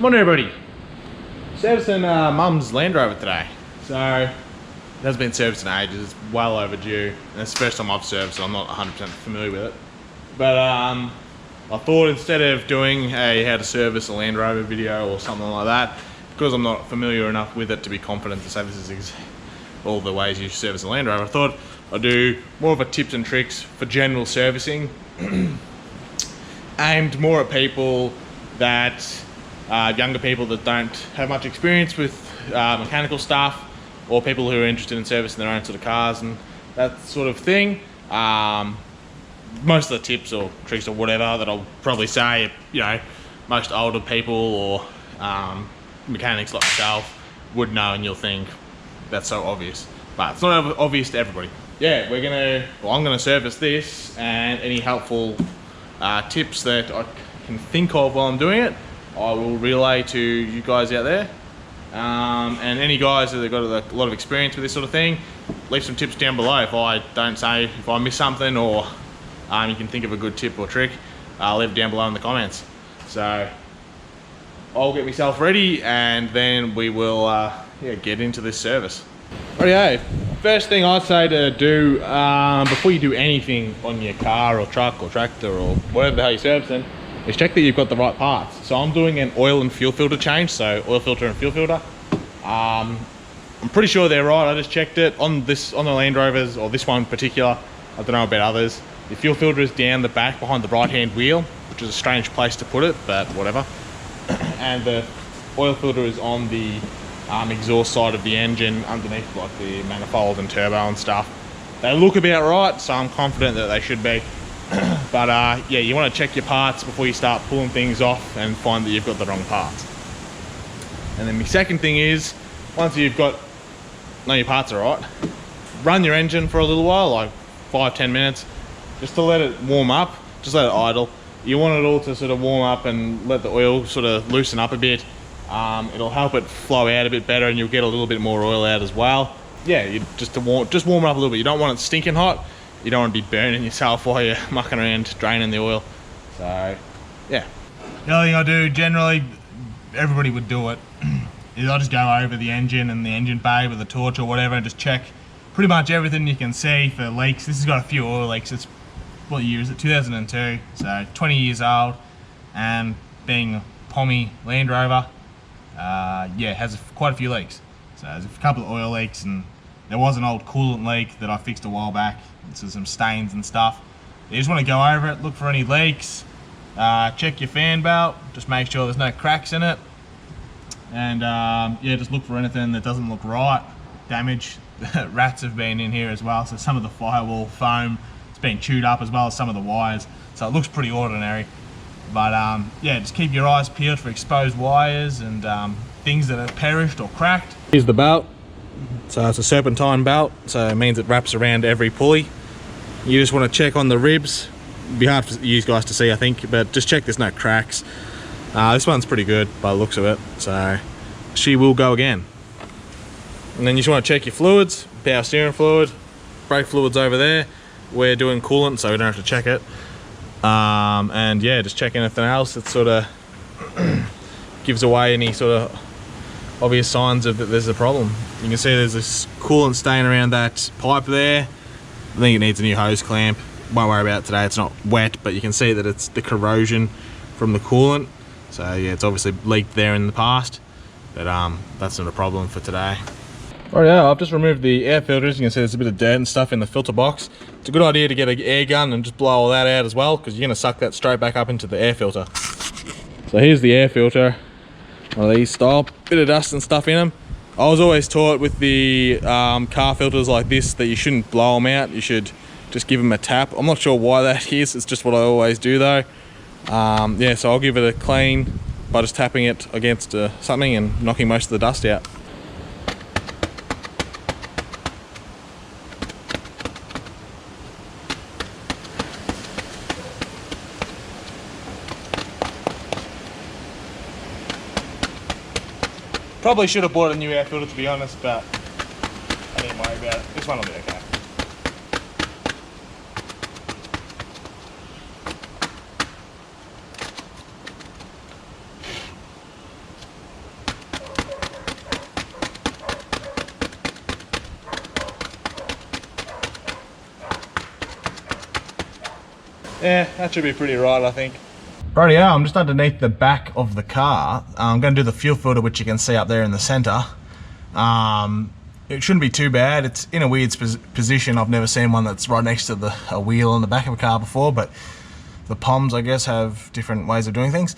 Morning everybody. Servicing Mum's Landrover today. So it hasn't been serviced in ages, it's well overdue. And it's the first time I've serviced it, I'm not 100% familiar with it. But I thought instead of doing a how to service a Land Rover video or something like that, because I'm not familiar enough with it to be confident to say this is all the ways you service a Land Rover, I thought I'd do more of a tips and tricks for general servicing, aimed more at people that younger people that don't have much experience with mechanical stuff, or people who are interested in servicing their own sort of cars and that sort of thing. Most of the tips or tricks or whatever that I'll probably say, you know, most older people or mechanics like myself would know, and you'll think that's so obvious, but it's not obvious to everybody. Yeah, I'm gonna service this, and any helpful tips that I can think of while I'm doing it, I will relay to you guys out there. And any guys that have got a lot of experience with this sort of thing, leave some tips down below. If I miss something, or you can think of a good tip or trick, leave it down below in the comments. So I'll get myself ready, and then we will get into this service. Rightio, first thing I'd say to do before you do anything on your car or truck or tractor or whatever the hell you're servicing, is check that you've got the right parts. So I'm doing an oil and fuel filter change, so oil filter and fuel filter. I'm pretty sure they're right. I just checked it on the Land Rovers, or this one in particular. I don't know about others. The fuel filter is down the back behind the right hand wheel, which is a strange place to put it, but whatever. And the oil filter is on the exhaust side of the engine, underneath like the manifold and turbo and stuff. They look about right, so I'm confident that they should be. But yeah, you want to check your parts before you start pulling things off and find that you've got the wrong parts. And then my second thing is, once you've know your parts are right, run your engine for a little while, like 5-10 minutes, just to let it warm up, just let it idle. You want it all to sort of warm up and let the oil sort of loosen up a bit. It'll help it flow out a bit better, and you'll get a little bit more oil out as well. Yeah, just warm it up a little bit. You don't want it stinking hot. You don't want to be burning yourself while you're mucking around draining the oil. So yeah, the other thing I do, generally everybody would do it, is I just go over the engine and the engine bay with a torch or whatever, and just check pretty much everything you can see for leaks. This has got a few oil leaks. It's, what year is it? 2002, so 20 years old, and being a Pommy Land Rover, yeah, it has quite a few leaks. So there's a couple of oil leaks, and there was an old coolant leak that I fixed a while back, so some stains and stuff. You just want to go over it, look for any leaks, check your fan belt, just make sure there's no cracks in it, and yeah, just look for anything that doesn't look right. Damage. Rats have been in here as well, so some of the firewall foam has been chewed up, as well as some of the wires, so it looks pretty ordinary. But yeah, just keep your eyes peeled for exposed wires and things that have perished or cracked. Here's the belt. So it's a serpentine belt, so it means it wraps around every pulley. You just want to check on the ribs. It'd be hard for you guys to see, I think, but just check there's no cracks. This one's pretty good by the looks of it, so she will go again. And then you just want to check your fluids, power steering fluid, brake fluids over there. We're doing coolant, so we don't have to check it. And yeah, just check anything else that sort of gives away any sort of obvious signs of that there's a problem. You can see there's this coolant stain around that pipe there. I think it needs a new hose clamp. Won't worry about it today, it's not wet, but you can see that it's the corrosion from the coolant. So yeah, it's obviously leaked there in the past, but that's not a problem for today. Right now, I've just removed the air filters. You can see there's a bit of dirt and stuff in the filter box. It's a good idea to get an air gun and just blow all that out as well, because you're going to suck that straight back up into the air filter. So here's the air filter. One of these style, bit of dust and stuff in them. I was always taught with the car filters like this that you shouldn't blow them out, you should just give them a tap. I'm not sure why that is, it's just what I always do though. Yeah, so I'll give it a clean by just tapping it against something and knocking most of the dust out. Probably should have bought a new air filter, to be honest, but I didn't worry about it. This one will be okay. Yeah, that should be pretty right, I think. Rightio, I'm just underneath the back of the car. I'm going to do the fuel filter, which you can see up there in the center. It shouldn't be too bad. It's in a weird position. I've never seen one that's right next to a wheel on the back of a car before, but the POMs, I guess, have different ways of doing things.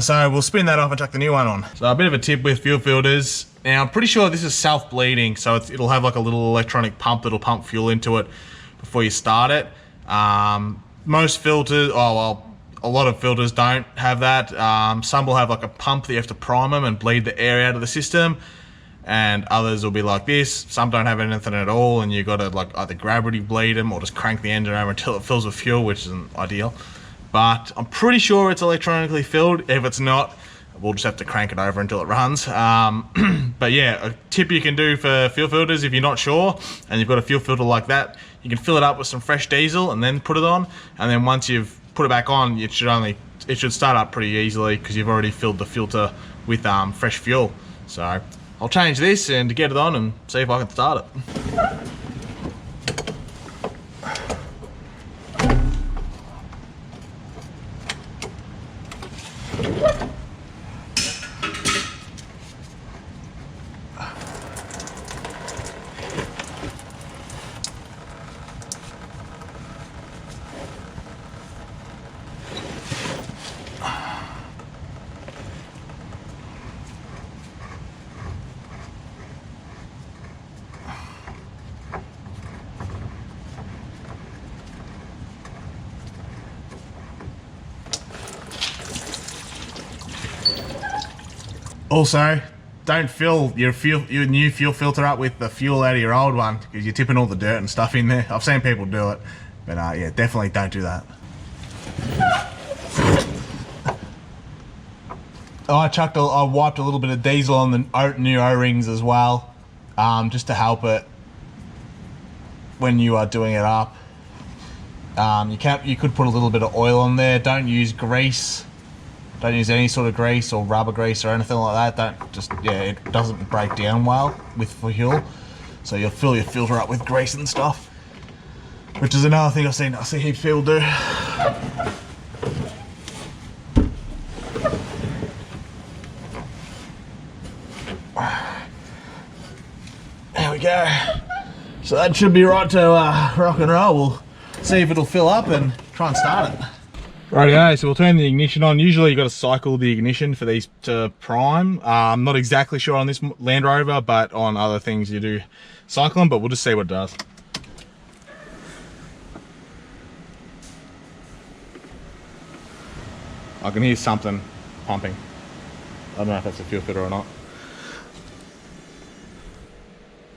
So we'll spin that off and chuck the new one on. So a bit of a tip with fuel filters. Now I'm pretty sure this is self-bleeding, so it'll have like a little electronic pump that'll pump fuel into it before you start it. Most filters, oh well, a lot of filters don't have that. Some will have like a pump that you have to prime them and bleed the air out of the system, and others will be like this. Some don't have anything at all, and you've got to like either gravity bleed them or just crank the engine over until it fills with fuel, which isn't ideal. But I'm pretty sure it's electronically filled. If it's not, we'll just have to crank it over until it runs. But yeah, a tip you can do for fuel filters, if you're not sure and you've got a fuel filter like that, you can fill it up with some fresh diesel and then put it on, and then once you've put it back on, it should start up pretty easily because you've already filled the filter with fresh fuel. So I'll change this and to get it on and see if I can start it. Also, don't fill your new fuel filter up with the fuel out of your old one because you're tipping all the dirt and stuff in there. I've seen people do it, but yeah, definitely don't do that. I wiped a little bit of diesel on the new O-rings as well, just to help it when you are doing it up. You could put a little bit of oil on there. Don't use grease. Don't use any sort of grease or rubber grease or anything like that. It doesn't break down well with fuel. So you'll fill your filter up with grease and stuff, which is another thing I see heaps of people do. There we go. So that should be right to rock and roll. We'll see if it'll fill up and try and start it. Rightio, so we'll turn the ignition on. Usually you've got to cycle the ignition for these to prime. I'm not exactly sure on this Land Rover, but on other things you do cycle them, but we'll just see what it does. I can hear something pumping. I don't know if that's a fuel filter or not.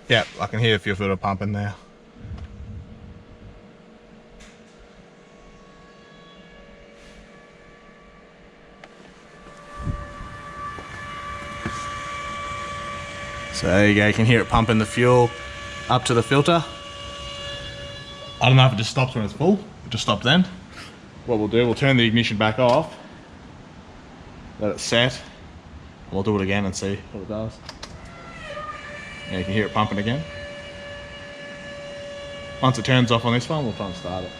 Yeah, I can hear the fuel filter pumping there. So there you go, you can hear it pumping the fuel up to the filter. I don't know if it just stops when it's full. It just stopped then. What we'll do, we'll turn the ignition back off, let it set, and we'll do it again and see what it does. Yeah, you can hear it pumping again. Once it turns off on this one, we'll try and start it.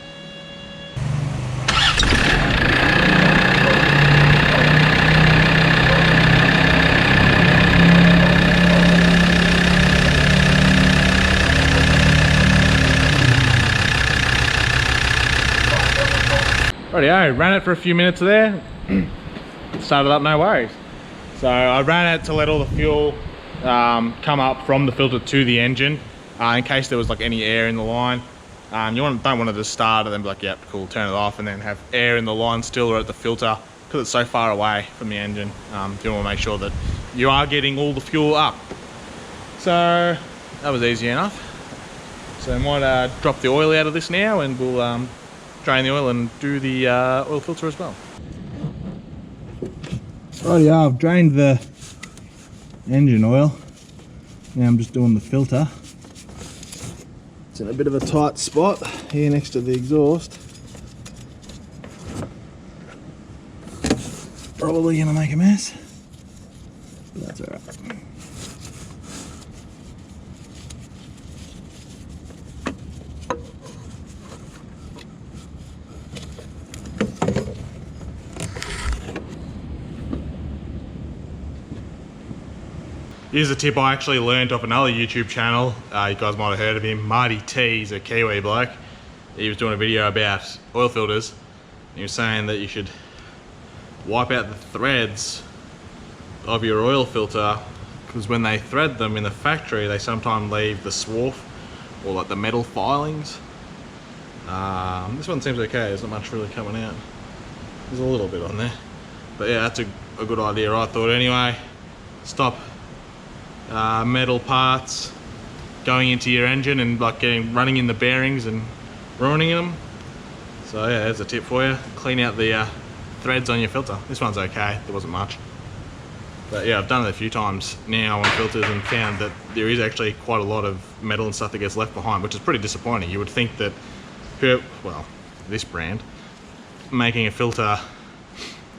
Rightio, ran it for a few minutes there, started up, no worries. So I ran it to let all the fuel come up from the filter to the engine, in case there was like any air in the line. You don't want to just start and then be like, yep, cool, turn it off, and then have air in the line still or at the filter, because it's so far away from the engine. You want to make sure that you are getting all the fuel up. So that was easy enough. So I might drop the oil out of this now, and we'll drain the oil and do the oil filter as well. Rightio, I've drained the engine oil. Now I'm just doing the filter. It's in a bit of a tight spot here next to the exhaust. Probably gonna make a mess, but that's alright. Here's a tip I actually learned off another YouTube channel. You guys might have heard of him. Marty T, he's a Kiwi bloke. He was doing a video about oil filters. He was saying that you should wipe out the threads of your oil filter, because when they thread them in the factory, they sometimes leave the swarf or like the metal filings. This one seems okay, there's not much really coming out. There's a little bit on there. But yeah, that's a good idea, I thought anyway. Stop metal parts going into your engine and like running in the bearings and ruining them. So yeah, there's a tip for you. Clean out the threads on your filter. This one's okay, there wasn't much. But yeah, I've done it a few times now on filters and found that there is actually quite a lot of metal and stuff that gets left behind, which is pretty disappointing. You would think that, well, this brand, making a filter,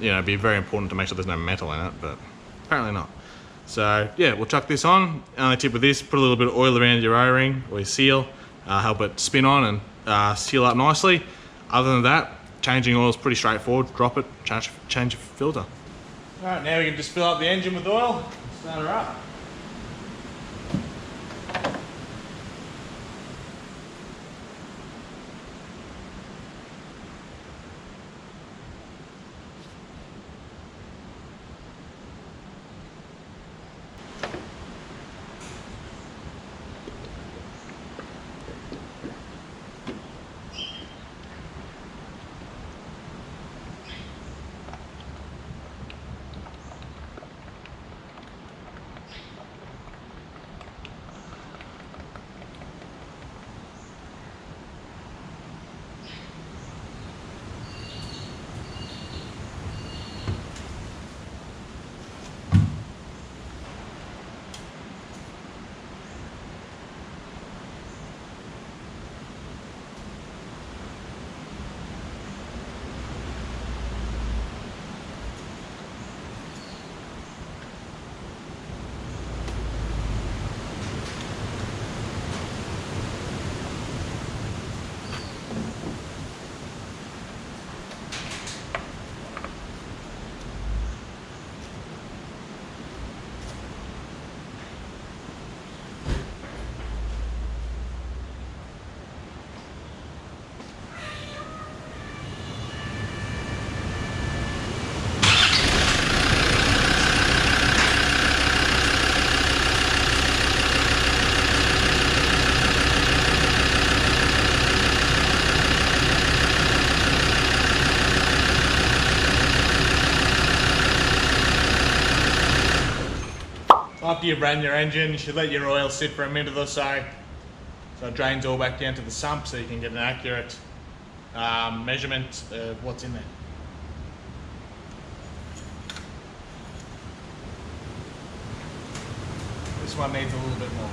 you know, be very important to make sure there's no metal in it, but apparently not. So yeah, we'll chuck this on. Only tip with this, put a little bit of oil around your O-ring or your seal, help it spin on and seal up nicely. Other than that, changing oil is pretty straightforward. Drop it, change your filter. All right, now we can just fill up the engine with oil and start her up. After you've ran your engine, you should let your oil sit for a minute or so it drains all back down to the sump, so you can get an accurate measurement of what's in there. This one needs a little bit more.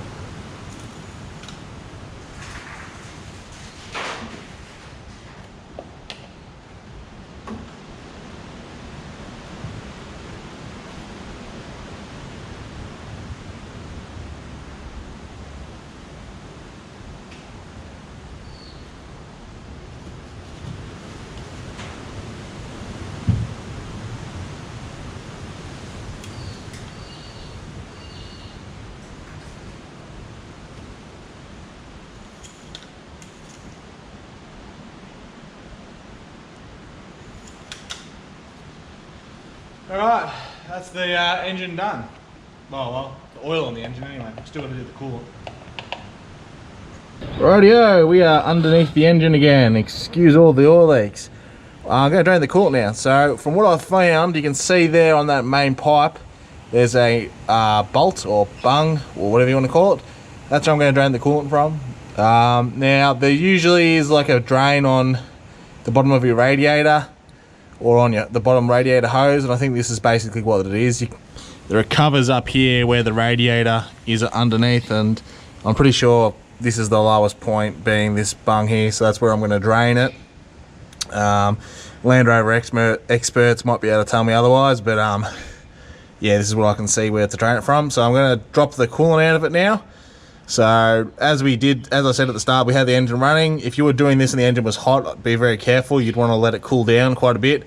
Alright, that's the engine done. Well, the oil on the engine anyway. Still got to do the coolant. Rightio, we are underneath the engine again. Excuse all the oil leaks. I'm going to drain the coolant now. So from what I've found, you can see there on that main pipe, there's a bolt or bung or whatever you want to call it. That's where I'm going to drain the coolant from. Now there usually is like a drain on the bottom of your radiator or on the bottom radiator hose, and I think this is basically what it is. There are covers up here where the radiator is underneath, and I'm pretty sure this is the lowest point, being this bung here, so that's where I'm going to drain it. Landrover experts might be able to tell me otherwise, but yeah, this is what I can see where to drain it from. So I'm going to drop the coolant out of it now. So as I said at the start, we had the engine running. If you were doing this and the engine was hot, be very careful. You'd want to let it cool down quite a bit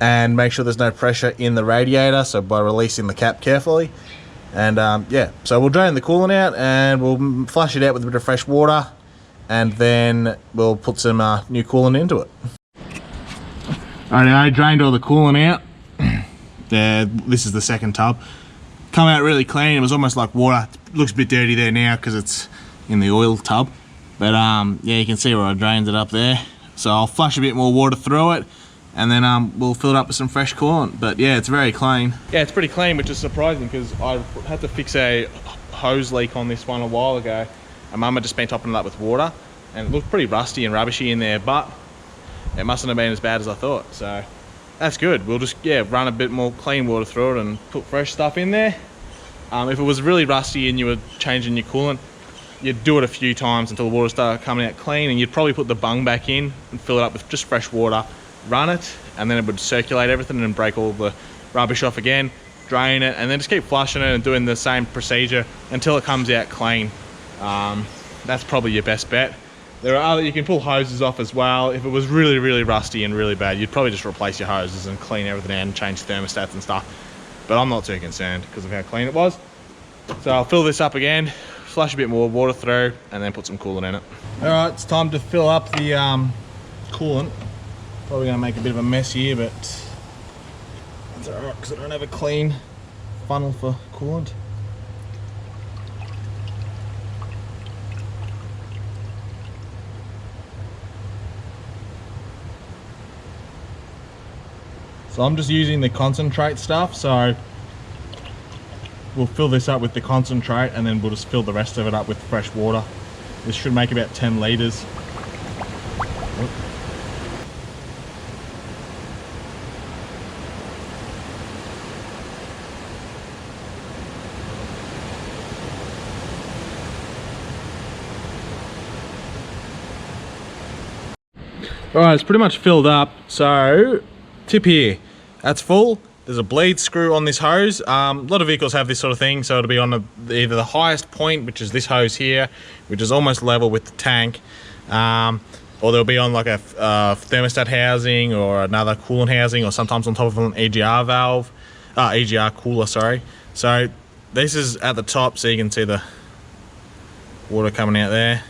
and make sure there's no pressure in the radiator, so by releasing the cap carefully. And yeah, so we'll drain the coolant out and we'll flush it out with a bit of fresh water, and then we'll put some new coolant into it. Alright, I drained all the coolant out. This is the second tub. Come out really clean. It was almost like water. It looks a bit dirty there now because it's in the oil tub. But yeah, you can see where I drained it up there. So I'll flush a bit more water through it, and then we'll fill it up with some fresh coolant. But yeah, it's very clean. Yeah, it's pretty clean, which is surprising because I had to fix a hose leak on this one a while ago. And Mum had just been topping it up with water, and it looked pretty rusty and rubbishy in there, but it mustn't have been as bad as I thought. So that's good. We'll just, yeah, run a bit more clean water through it and put fresh stuff in there. If it was really rusty and you were changing your coolant, you'd do it a few times until the water started coming out clean, and you'd probably put the bung back in and fill it up with just fresh water, run it, and then it would circulate everything and break all the rubbish off again, drain it, and then just keep flushing it and doing the same procedure until it comes out clean. That's probably your best bet. There are other, you can pull hoses off as well. If it was really, really rusty and really bad, you'd probably just replace your hoses and clean everything out and change thermostats and stuff. But I'm not too concerned because of how clean it was. So I'll fill this up again, flush a bit more water through, and then put some coolant in it. All right, it's time to fill up the coolant. Probably gonna make a bit of a mess here, but that's all right because I don't have a clean funnel for coolant. So I'm just using the concentrate stuff, so we'll fill this up with the concentrate and then we'll just fill the rest of it up with fresh water. This should make about 10 litres. Alright, it's pretty much filled up, so tip here. That's full. There's a bleed screw on this hose. A lot of vehicles have this sort of thing, so it'll be on either the highest point, which is this hose here, which is almost level with the tank, or they'll be on like a thermostat housing or another coolant housing, or sometimes on top of an EGR valve, EGR cooler, sorry. So this is at the top, so you can see the water coming out there.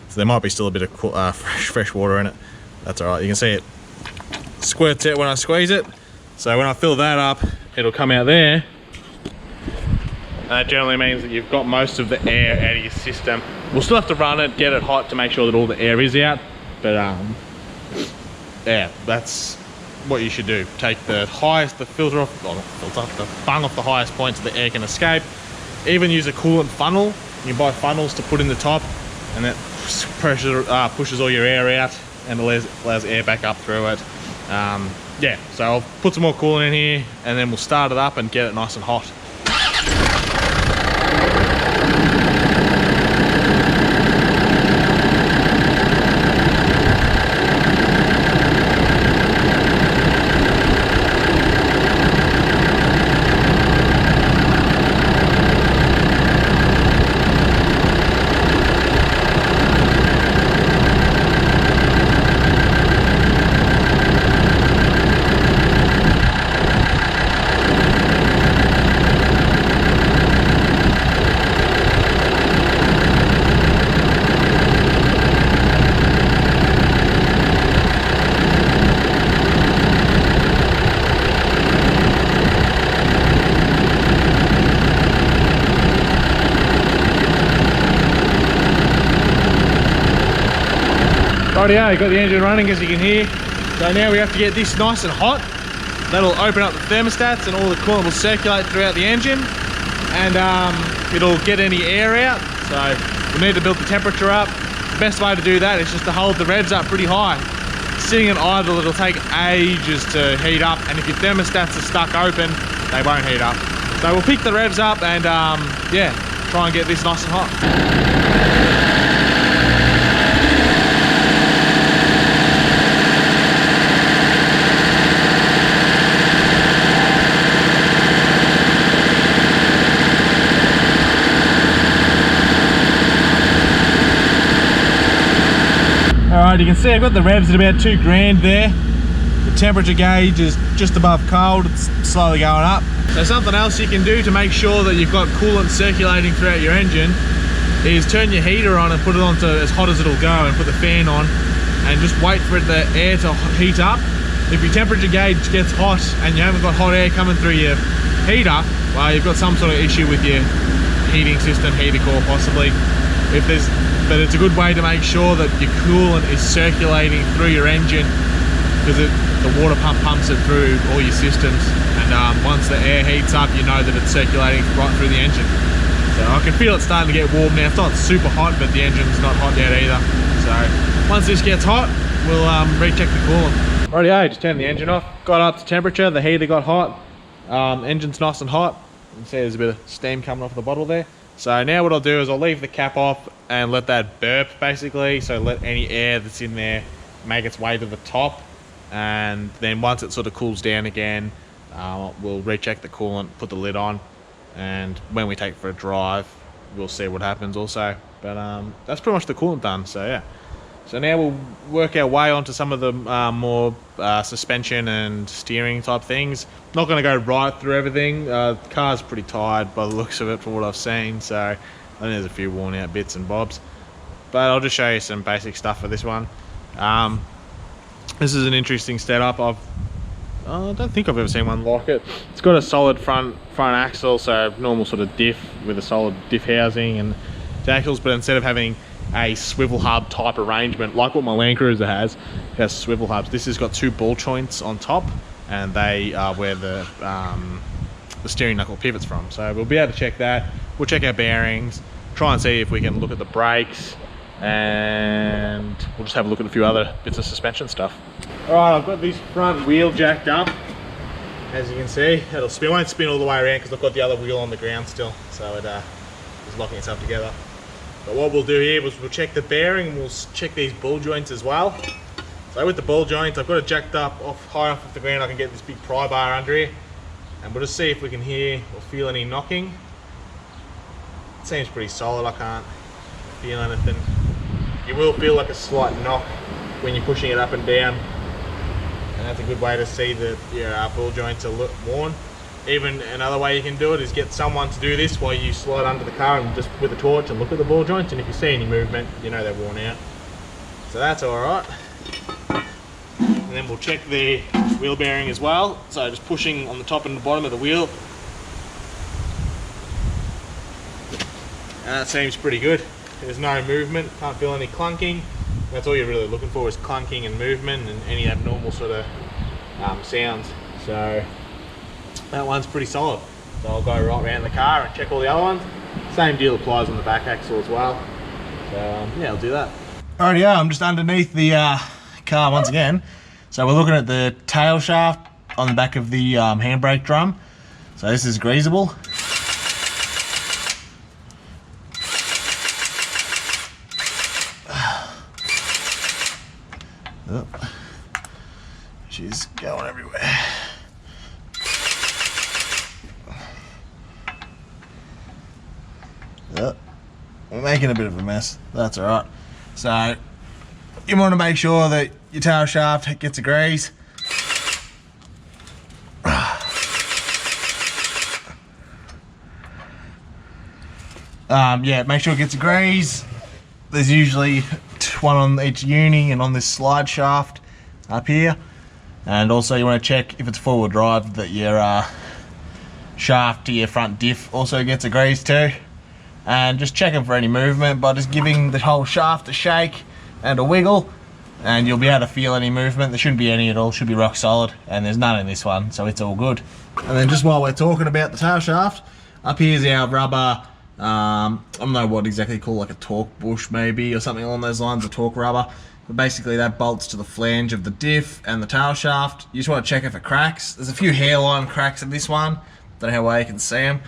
So there might be still a bit of fresh water in it. That's all right. You can see it squirts out when I squeeze it. So when I fill that up, it'll come out there. That generally means that you've got most of the air out of your system. We'll still have to run it, get it hot to make sure that all the air is out. But yeah, that's what you should do. Take the highest, the filter off, or the bung off the highest point so the air can escape. Even use a coolant funnel. You can buy funnels to put in the top, and that pushes all your air out and allows air back up through it. Yeah, so I'll put some more coolant in here and then we'll start it up and get it nice and hot. Rightio, got the engine running as you can hear. So now we have to get this nice and hot. That'll open up the thermostats and all the coolant will circulate throughout the engine, and it'll get any air out. So we need to build the temperature up. The best way to do that is just to hold the revs up pretty high. Sitting at idle, it'll take ages to heat up, and if your thermostats are stuck open, they won't heat up. So we'll pick the revs up and yeah, try and get this nice and hot. Alright, you can see I've got the revs at about 2 grand there. The temperature gauge is just above cold, it's slowly going up. So something else you can do to make sure that you've got coolant circulating throughout your engine is turn your heater on and put it on to as hot as it'll go, and put the fan on and just wait for the air to heat up. If your temperature gauge gets hot and you haven't got hot air coming through your heater, well, you've got some sort of issue with your heating system, heater core possibly. But it's a good way to make sure that your coolant is circulating through your engine, because the water pump pumps it through all your systems, and once the air heats up, you know that it's circulating right through the engine. So I can feel it starting to get warm now. It's not super hot, but the engine's not hot yet either. So once this gets hot, we'll recheck the coolant. Rightio, just turned the engine off, got up to temperature, the heater got hot, engine's nice and hot. You can see there's a bit of steam coming off the bottle there. So now what I'll do is I'll leave the cap off and let that burp basically, so let any air that's in there make its way to the top, and then once it sort of cools down again, we'll recheck the coolant, put the lid on, and when we take it for a drive, we'll see what happens also. But that's pretty much the coolant done, so yeah. So now we'll work our way onto some of the more suspension and steering type things. Not going to go right through everything. The car's pretty tired by the looks of it from what I've seen, so I think there's a few worn out bits and bobs. But I'll just show you some basic stuff for this one. This is an interesting setup. I don't think I've ever seen one like it. It's got a solid front axle, so normal sort of diff with a solid diff housing and axles, but instead of having a swivel hub type arrangement like what my Landcruiser has, it has swivel hubs. This has got two ball joints on top, and they are where the steering knuckle pivots from. So we'll be able to check that. We'll check our bearings, try and see if we can look at the brakes, and we'll just have a look at a few other bits of suspension stuff. Alright, I've got this front wheel jacked up. As you can see, it won't spin all the way around because I've got the other wheel on the ground still, so it is locking itself together. But what we'll do here is we'll check the bearing, and we'll check these ball joints as well. So with the ball joints, I've got it jacked up high off the ground. I can get this big pry bar under here, and we'll just see if we can hear or feel any knocking. It seems pretty solid. I can't feel anything. You will feel like a slight knock when you're pushing it up and down, and that's a good way to see that your ball joints are worn. Even another way you can do it is get someone to do this while you slide under the car and just with a torch and look at the ball joints, and if you see any movement, you know they're worn out. So that's alright. And then we'll check the wheel bearing as well. So just pushing on the top and the bottom of the wheel. And that seems pretty good. There's no movement, can't feel any clunking. That's all you're really looking for, is clunking and movement and any abnormal sort of sounds. So that one's pretty solid. So I'll go right around the car and check all the other ones. Same deal applies on the back axle as well. So yeah, I'll do that. Alrighty, I'm just underneath the car once again. So we're looking at the tail shaft on the back of the handbrake drum. So this is greasable. Oh, she's going everywhere. Oh, we're making a bit of a mess. That's alright. So you want to make sure that your tail shaft gets a grease. Yeah, make sure it gets a grease. There's usually one on each uni and on this slide shaft up here. And also you want to check if it's four-wheel drive that your shaft to your front diff also gets a grease too. And just checking for any movement by just giving the whole shaft a shake and a wiggle, and you'll be able to feel any movement. There shouldn't be any at all, should be rock solid, and there's none in this one, so it's all good. And then just while we're talking about the tail shaft, up here's our rubber, I don't know what exactly called, like a torque bush maybe, or something along those lines, a torque rubber. But basically that bolts to the flange of the diff and the tail shaft. You just want to check if it cracks. There's a few hairline cracks in this one, don't know how well you can see them,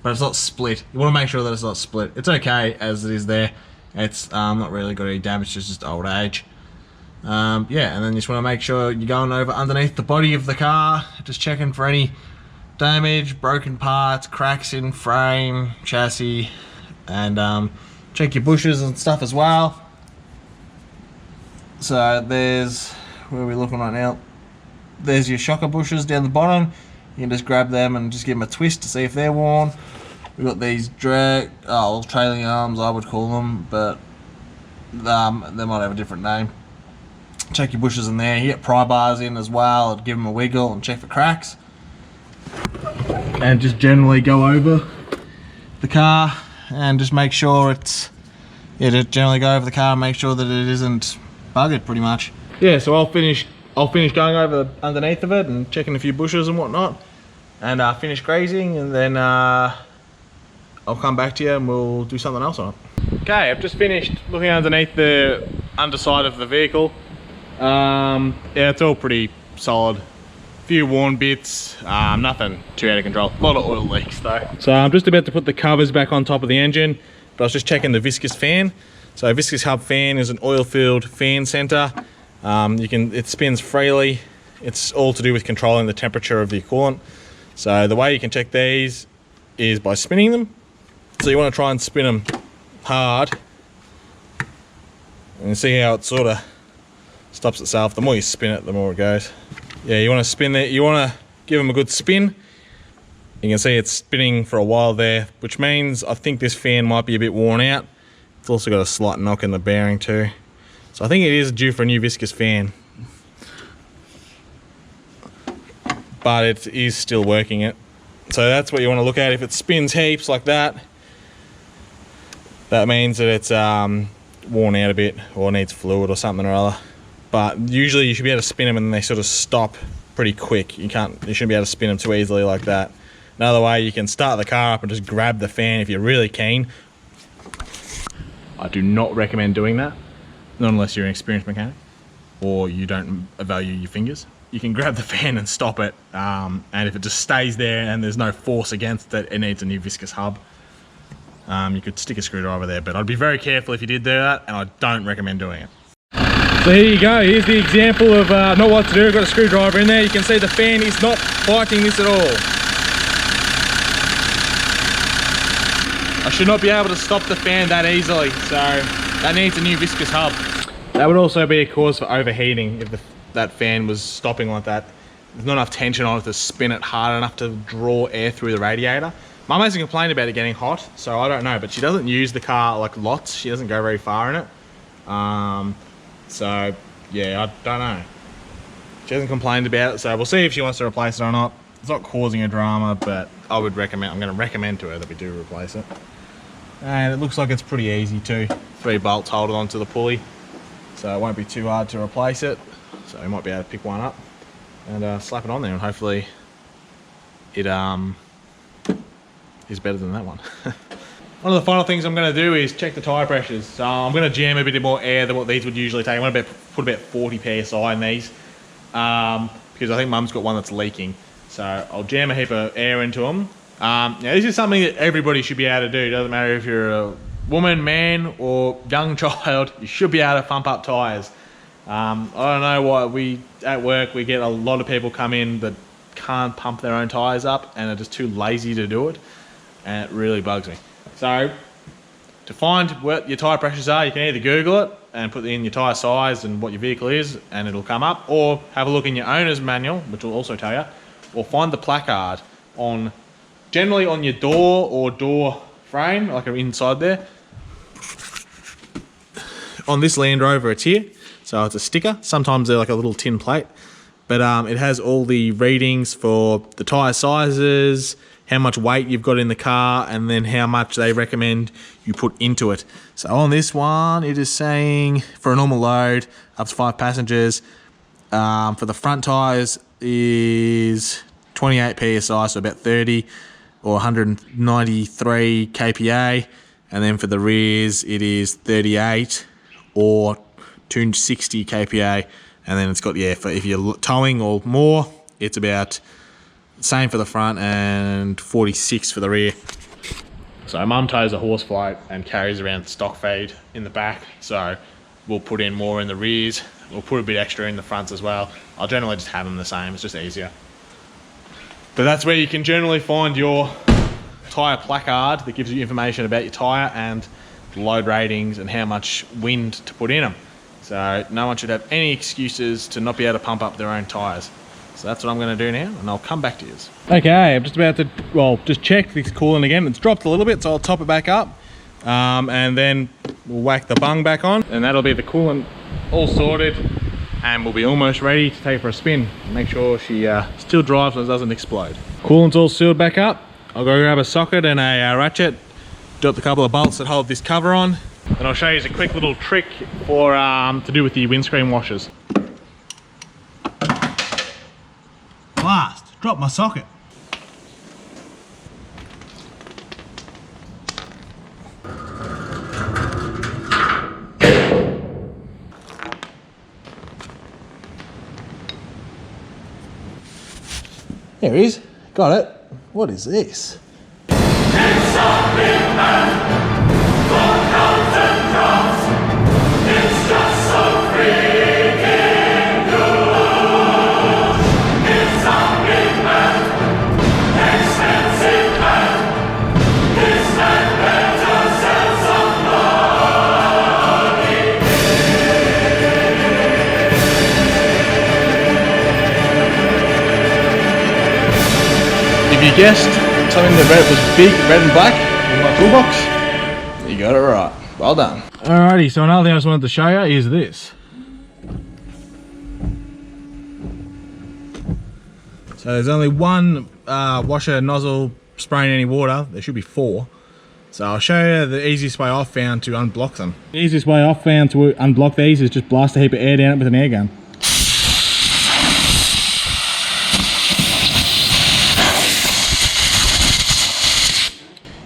but it's not split. You want to make sure that it's not split. It's okay as it is there. It's not really got any damage, it's just old age. Yeah, and then you just want to make sure you're going over underneath the body of the car, just checking for any damage, broken parts, cracks in frame, chassis, and check your bushes and stuff as well. So there's, where are we looking right now? there's your shocker bushes down the bottom. You can just grab them and just give them a twist to see if they're worn. We've got these trailing arms, I would call them, but they might have a different name. Check your bushes in there. You get pry bars in as well, and give them a wiggle and check for cracks. And just generally go over the car and just make sure just generally go over the car and make sure that it isn't buggered pretty much. Yeah, so I'll finish going over underneath of it and checking a few bushes and whatnot, and finish grazing, and then I'll come back to you and we'll do something else on it. Okay, I've just finished looking underneath the underside of the vehicle. Yeah, it's all pretty solid. Few worn bits, nothing too out of control. A lot of oil leaks though. So I'm just about to put the covers back on top of the engine, but I was just checking the viscous fan. So a viscous hub fan is an oil-filled fan center. It spins freely. It's all to do with controlling the temperature of the coolant. So the way you can check these is by spinning them. So you want to try and spin them hard and see how it sort of stops itself. The more you spin it, the more it goes. Yeah, you want to spin it. You want to give them a good spin. You can see it's spinning for a while there, which means I think this fan might be a bit worn out. It's also got a slight knock in the bearing too. So I think it is due for a new viscous fan. But it is still working it. So that's what you want to look at. If it spins heaps like that, that means that it's worn out a bit or needs fluid or something or other. But usually you should be able to spin them and they sort of stop pretty quick. You shouldn't be able to spin them too easily like that. Another way, you can start the car up and just grab the fan if you're really keen. I do not recommend doing that, not unless you're an experienced mechanic or you don't value your fingers. You can grab the fan and stop it, and if it just stays there and there's no force against it, it needs a new viscous hub. You could stick a screwdriver there, but I'd be very careful if you did do that, and I don't recommend doing it. So here you go, here's the example of not what to do. I've got a screwdriver in there. You can see the fan is not fighting this at all. I should not be able to stop the fan that easily, so that needs a new viscous hub. That would also be a cause for overheating if that fan was stopping like that. There's not enough tension on it to spin it hard enough to draw air through the radiator. Mum hasn't complained about it getting hot, so I don't know, but she doesn't use the car like lots. She doesn't go very far in it. So yeah, I don't know. She hasn't complained about it, so we'll see if she wants to replace it or not. It's not causing a drama, but I'm going to recommend to her that we do replace it. And it looks like it's pretty easy too. 3 bolts holding onto the pulley, so it won't be too hard to replace it. So we might be able to pick one up and slap it on there, and hopefully it is better than that one. One of the final things I'm going to do is check the tyre pressures. So I'm going to jam a bit more air than what these would usually take. I'm going to put about 40 psi in these because I think Mum's got one that's leaking. So I'll jam a heap of air into them. Now this is something that everybody should be able to do. It doesn't matter if you're a woman, man, or young child. You should be able to pump up tyres. I don't know why at work we get a lot of people come in that can't pump their own tyres up and are just too lazy to do it, and it really bugs me. So to find what your tyre pressures are, you can either Google it and put in your tyre size and what your vehicle is, and it'll come up, or have a look in your owner's manual, which will also tell you, or find the placard generally on your door or door frame, like inside there. On this Landrover, it's here, so it's a sticker. Sometimes they're like a little tin plate, but it has all the readings for the tyre sizes, how much weight you've got in the car, and then how much they recommend you put into it. So on this one, it is saying for a normal load, up to 5 passengers, for the front tyres is 28 psi, so about 30 or 193 kPa, and then for the rears, it is 38 or 260 kPa, and then it's got, yeah, for if you're towing or more, it's about same for the front and 46 for the rear. So Mum tows a horse float and carries around stock feed in the back, so we'll put in more in the rears. We'll put a bit extra in the fronts as well. I'll generally just have them the same, it's just easier. But that's where you can generally find your tyre placard that gives you information about your tyre and load ratings and how much wind to put in them. So no one should have any excuses to not be able to pump up their own tyres. So that's what I'm going to do now, and I'll come back to you. Okay, I'm just about to, well, just check this coolant again. It's dropped a little bit, so I'll top it back up. And then we'll whack the bung back on, and that'll be the coolant all sorted, and we'll be almost ready to take for a spin. Make sure she still drives and doesn't explode. Coolant's all sealed back up. I'll go grab a socket and a ratchet, drop the couple of bolts that hold this cover on, and I'll show you a quick little trick for to do with the windscreen washers. Blast! Drop my socket. There he is. Got it. What is this? It's a big man for carltondraught. It's just so freaking good. It's a big man, expensive man. This man better sell some money. If you guessed something that was big, red and black in my toolbox, you got it right. Well done. Alrighty, so another thing I just wanted to show you is this. So there's only one washer nozzle spraying any water. There should be 4. So I'll show you the easiest way I've found to unblock them. The easiest way I've found to unblock these is just blast a heap of air down it with an air gun.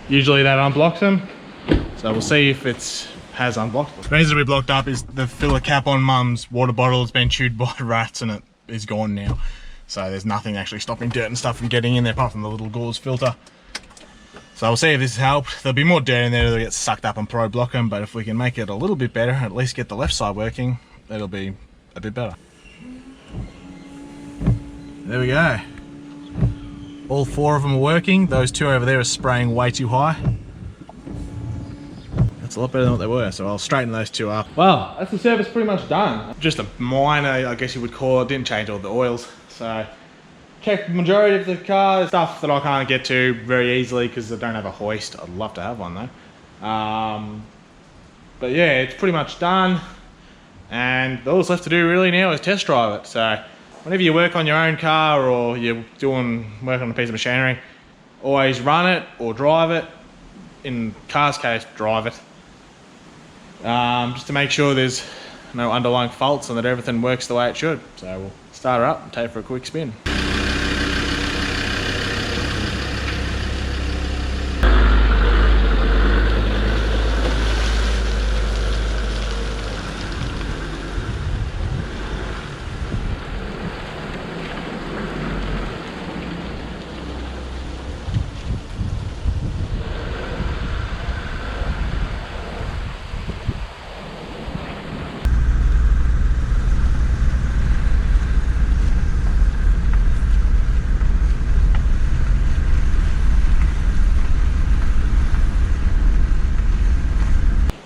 Usually that unblocks them, so we'll see if it has unblocked. The reason to be blocked up is the filler cap on Mum's water bottle has been chewed by rats and it is gone now. So there's nothing actually stopping dirt and stuff from getting in there apart from the little gauze filter. So we'll see if this has helped. There'll be more dirt in there that'll get sucked up and probably block them, but if we can make it a little bit better, at least get the left side working, it'll be a bit better. There we go. All 4 of them are working. Those 2 over there are spraying way too high. That's a lot better than what they were, so I'll straighten those 2 up. Well, that's the service pretty much done. Just a minor, I guess you would call it. Didn't change all the oils. So, checked the majority of the car. Stuff that I can't get to very easily because I don't have a hoist. I'd love to have one though. But yeah, it's pretty much done. And all that's left to do really now is test drive it. So, whenever you work on your own car or you're doing work on a piece of machinery, always run it or drive it. In car's case, drive it. Just to make sure there's no underlying faults and that everything works the way it should. So we'll start her up and take it for a quick spin.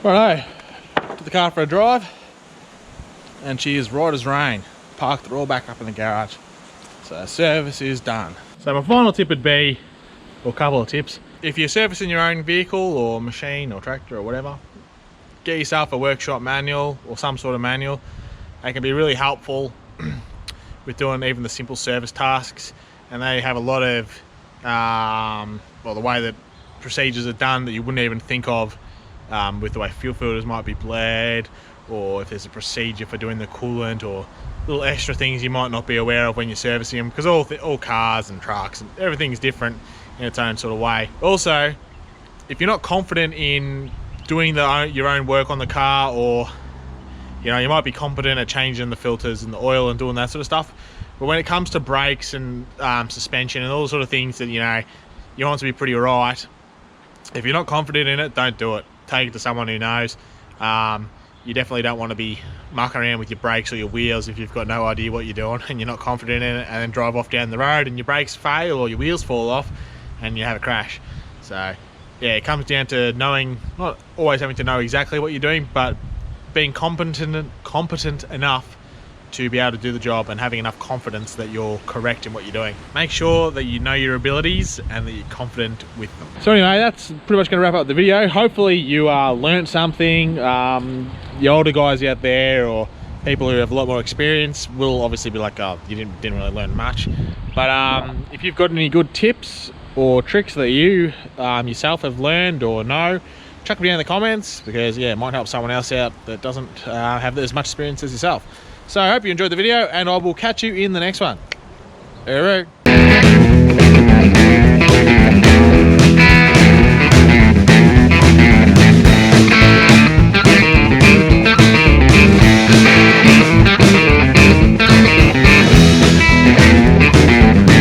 Righto, took the car for a drive and she is right as rain. Parked it all back up in the garage. So service is done. So my final tip would be, or a couple of tips, if you're servicing your own vehicle or machine or tractor or whatever, get yourself a workshop manual or some sort of manual. They can be really helpful with doing even the simple service tasks, and they have a lot of, well, the way that procedures are done that you wouldn't even think of. With the way fuel filters might be bled, or if there's a procedure for doing the coolant, or little extra things you might not be aware of when you're servicing them, because all cars and trucks and everything's different in its own sort of way. Also, if you're not confident in doing your own work on the car, or you might be competent at changing the filters and the oil and doing that sort of stuff, but when it comes to brakes and suspension and all the sort of things that you want to be pretty right, if you're not confident in it, don't do it. Take it to someone who knows. You definitely don't want to be mucking around with your brakes or your wheels if you've got no idea what you're doing and you're not confident in it, and then drive off down the road and your brakes fail or your wheels fall off and you have a crash. So yeah, it comes down to knowing, not always having to know exactly what you're doing, but being competent enough to be able to do the job and having enough confidence that you're correct in what you're doing. Make sure that you know your abilities and that you're confident with them. So anyway, that's pretty much going to wrap up the video. Hopefully you learned something. The older guys out there or people who have a lot more experience will obviously be like, oh, you didn't really learn much. But if you've got any good tips or tricks that you yourself have learned or know, chuck them down in the comments, because yeah, it might help someone else out that doesn't have as much experience as yourself. So I hope you enjoyed the video, and I will catch you in the next one. All right.